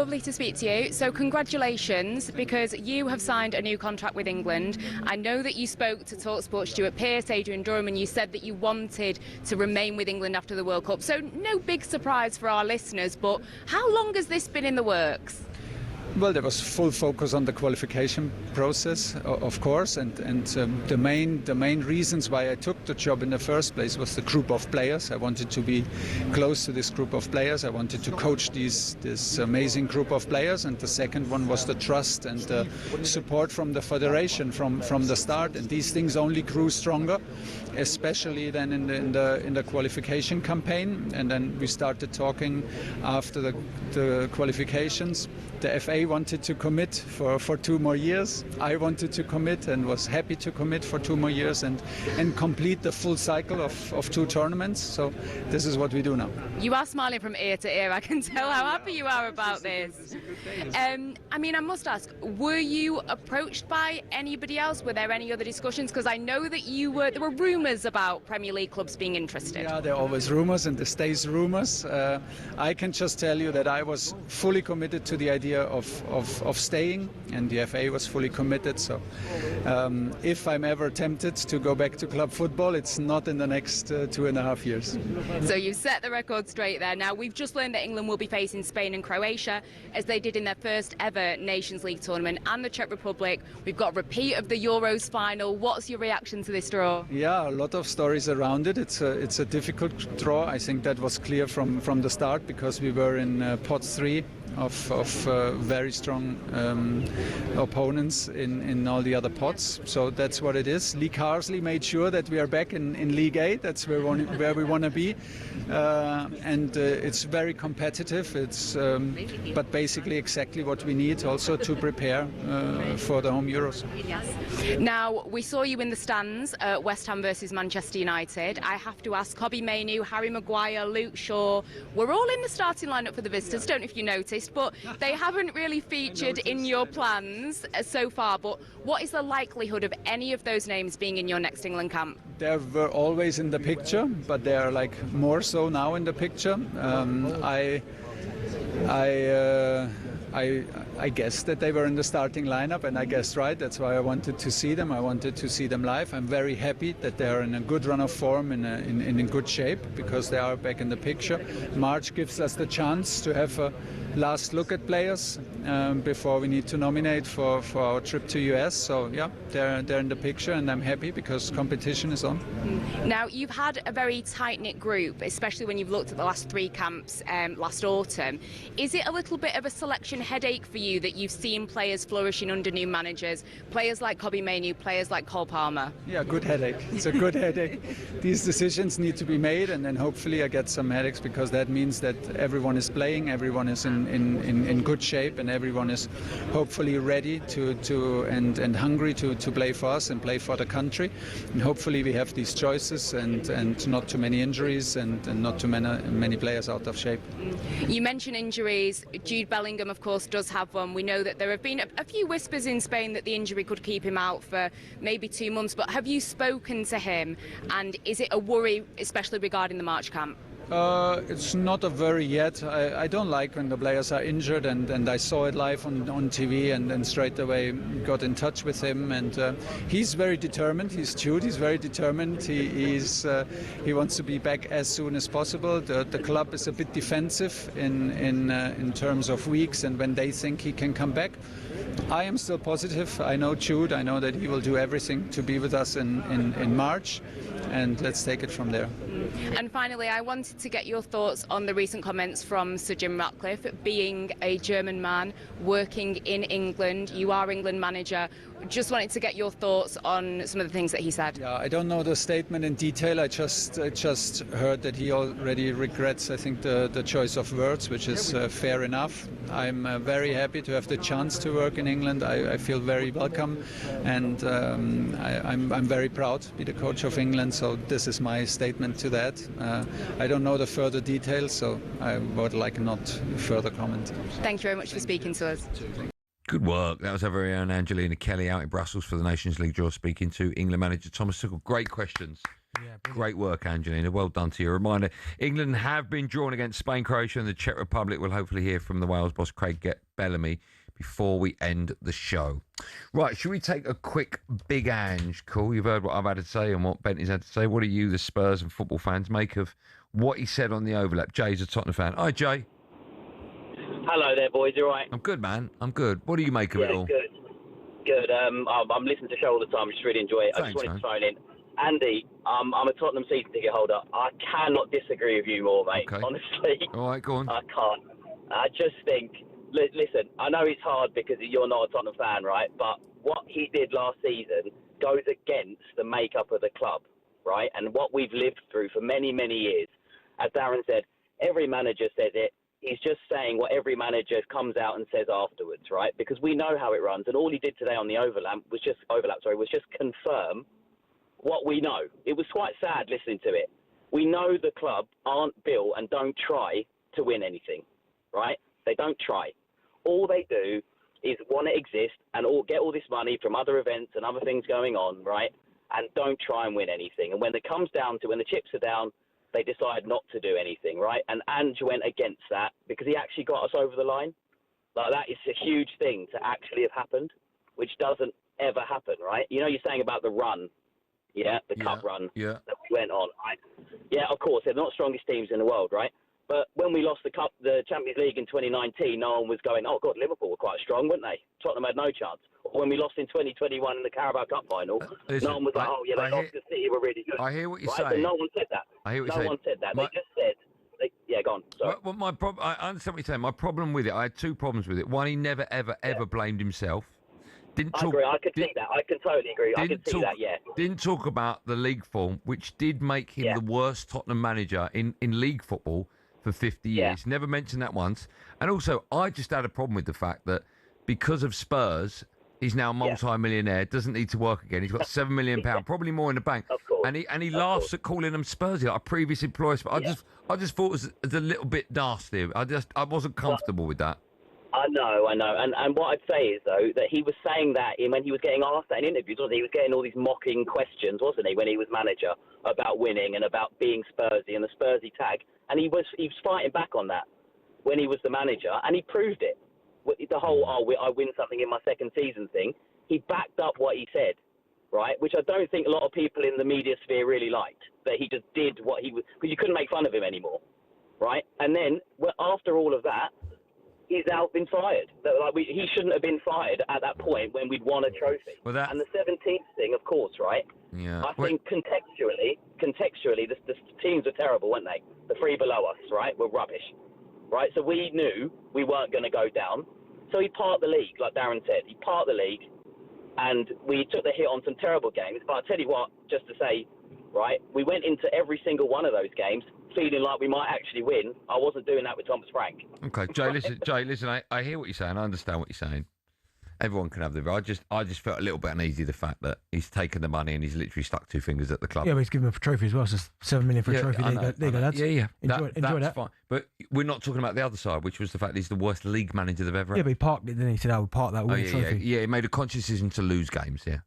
Lovely to speak to you. So congratulations, because you have signed a new contract with England. I know that you spoke to talkSPORT Stuart Pearce, Adrian Durham, and you said that you wanted to remain with England after the World Cup. So no big surprise for our listeners, but how long has this been in the works? Well, there was full focus on the qualification process, of course, and the main reasons why I took the job in the first place was the group of players. I wanted to be close to this group of players. I wanted to coach this amazing group of players, and the second one was the trust and the support from the federation from the start. And these things only grew stronger, especially then in the qualification campaign. And then we started talking after the qualifications. The FA wanted to commit for 2 more years. I wanted to commit and was happy to commit for 2 more years and complete the full cycle of 2 tournaments. So this is what we do now. You are smiling from ear to ear. I can tell how happy you are about this. I mean, I must ask, were you approached by anybody else? Were there any other discussions? Because I know that there were rumours about Premier League clubs being interested. Yeah, there are always rumours, and there stays rumours. I can just tell you that I was fully committed to the idea of staying, and the FA was fully committed. So if I'm ever tempted to go back to club football, it's not in the next 2.5 years. So you've set the record straight there. Now, we've just learned that England will be facing Spain and Croatia, as they did in their first ever Nations League tournament, and the Czech Republic. We've got a repeat of the Euros final. What's your reaction to this draw? Yeah, a lot of stories around it. It's a difficult draw. I think that was clear from the start, because we were in pot 3 of very strong opponents in all the other pots. So that's what it is. Lee Carsley made sure that we are back in League A. That's where we want to be. And it's very competitive. It's but basically exactly what we need also to prepare for the home Euros. Yes. Now, we saw you in the stands at West Ham versus Manchester United. I have to ask, Kobbie, Mainoo, Harry Maguire, Luke Shaw, we're all in the starting lineup for the visitors. Don't know if you noticed, but they haven't really featured in your plans so far. But what is the likelihood of any of those names being in your next England camp? They were always in the picture, but they are like more so now in the picture. I guessed that they were in the starting lineup, and I guessed right. That's why I wanted to see them. I wanted to see them live. I'm very happy that they are in a good run of form, in good shape, because they are back in the picture. March gives us the chance to have a last look at players before we need to nominate for our trip to US. So yeah, they're in the picture, and I'm happy because competition is on. Now, you've had a very tight-knit group, especially when you've looked at the last 3 camps last autumn. Is it a little bit of a selection headache for you that you've seen players flourishing under new managers, players like Kobbie Mainoo, players like Cole Palmer? Yeah, good headache. It's a good headache. These decisions need to be made, and then hopefully I get some headaches, because that means that everyone is playing, everyone is in good shape, and everyone is hopefully ready and hungry to play for us and play for the country. And hopefully we have these choices and not too many injuries and not too many players out of shape. You mentioned injuries. Jude Bellingham, of course, does have one. We know that there have been a few whispers in Spain that the injury could keep him out for maybe 2 months. But have you spoken to him? And is it a worry, especially regarding the March camp? It's not a worry yet. I don't like when the players are injured, and I saw it live on TV, and then straight away got in touch with him, and he's very determined. He's Jude. He's very determined. He wants to be back as soon as possible. The club is a bit defensive in terms of weeks and when they think he can come back. I am still positive. I know Jude. I know that he will do everything to be with us in March, and let's take it from there. And finally, I wanted to get your thoughts on the recent comments from Sir Jim Ratcliffe. Being a German man working in England, you are England manager. Just wanted to get your thoughts on some of the things that he said. Yeah, I don't know the statement in detail. I just heard that he already regrets, I think, the choice of words, which is fair enough. I'm very happy to have the chance to work in England. I feel very welcome, and I'm very proud to be the coach of England. So this is my statement to that. I don't know the further details, so I would like not further comment. Thank you very much for speaking to us. Good work. That was our very own Angelina Kelly out in Brussels for the Nations League draw, speaking to England manager Thomas Tuchel. Great questions. Yeah, Great work, Angelina. Well done to you. A reminder, England have been drawn against Spain, Croatia and the Czech Republic. We'll hopefully hear from the Wales boss, Craig Bellamy, before we end the show. Right, should we take a quick Big Ange call? You've heard what I've had to say and what Bentley's had to say. What do you, the Spurs and football fans, make of what he said on the overlap? Jay's a Tottenham fan. Hi, Jay. Hello there, boys. You all right? I'm good, man. I'm good. What do you make of it all? Good. Good. I'm listening to the show all the time. I just really enjoy it. I just Thanks, wanted to phone in. Andy, I'm a Tottenham season ticket holder. I cannot disagree with you more, mate. Okay. Honestly. All right, go on. I can't. I just think, listen, I know it's hard because you're not a Tottenham fan, right? But what he did last season goes against the makeup of the club, right? And what we've lived through for many, many years. As Darren said, every manager says it. He's just saying what every manager comes out and says afterwards, right? Because we know how it runs. And all he did today on the overlap was just confirm what we know. It was quite sad listening to it. We know the club aren't built and don't try to win anything, right? They don't try. All they do is want to exist and get all this money from other events and other things going on, right? And don't try and win anything. And when it comes down to when the chips are down, they decide not to do anything, right? And Ange went against that because he actually got us over the line. Like, that is a huge thing to actually have happened, which doesn't ever happen, right? You know, you're saying about the run, cup run that we went on, right? Yeah, of course, they're not strongest teams in the world, right? But when we lost the Champions League in 2019, no one was going, oh, God, Liverpool were quite strong, weren't they? Tottenham had no chance. Or when we lost in 2021 in the Carabao Cup final, no one was like, oh, yeah, they lost because City were really good. I hear what you're saying. saying. But no one said that. I hear what you're saying. No one said that. They just said, yeah, go on. Sorry. Well, I understand what you're saying. My problem with it, I had two problems with it. One, he never, ever blamed himself. I agree. I can see that. I can totally agree. I can see that, yeah. Didn't talk about the league form, which did make him the worst Tottenham manager in league football for 50 years. Never mentioned that once. And also, I just had a problem with the fact that because of Spurs, he's now a multi-millionaire, doesn't need to work again. He's got £7 million, probably more in the bank. Of course. And he laughs at calling them Spursy, like a previous employer. I just thought it was a little bit nasty. I wasn't comfortable with that. I know. And what I'd say is, though, that he was saying that when he was getting asked that in interviews, wasn't he? He was getting all these mocking questions, wasn't he, when he was manager, about winning and about being Spursy and the Spursy tag. And he was fighting back on that when he was the manager, and he proved it. The whole, I win something in my second season thing, he backed up what he said, right? Which I don't think a lot of people in the media sphere really liked, that he just did what he was, because you couldn't make fun of him anymore, right? And then, after all of that, he's now been fired. He shouldn't have been fired at that point when we'd won a trophy. And the 17th thing, of course, right? Yeah. I think contextually, the teams were terrible, weren't they? The three below us, right, were rubbish, right? So we knew we weren't going to go down. So he parked the league, like Darren said. He parked the league, and we took the hit on some terrible games. But I'll tell you what, just to say, right, we went into every single one of those games feeling like we might actually win. I wasn't doing that with Thomas Frank. Okay, Jay, listen, I hear what you're saying. I understand what you're saying. Everyone can have their I just felt a little bit uneasy, the fact that he's taken the money and he's literally stuck two fingers at the club. Yeah, but he's given him a trophy as well, so $7 million for a trophy. There you go, lads. Yeah. Enjoy that. Fine. But we're not talking about the other side, which was the fact that he's the worst league manager they've ever had. Yeah, but he parked it, then he said, I would park that with a trophy. Yeah, he made a conscious decision to lose games, yeah.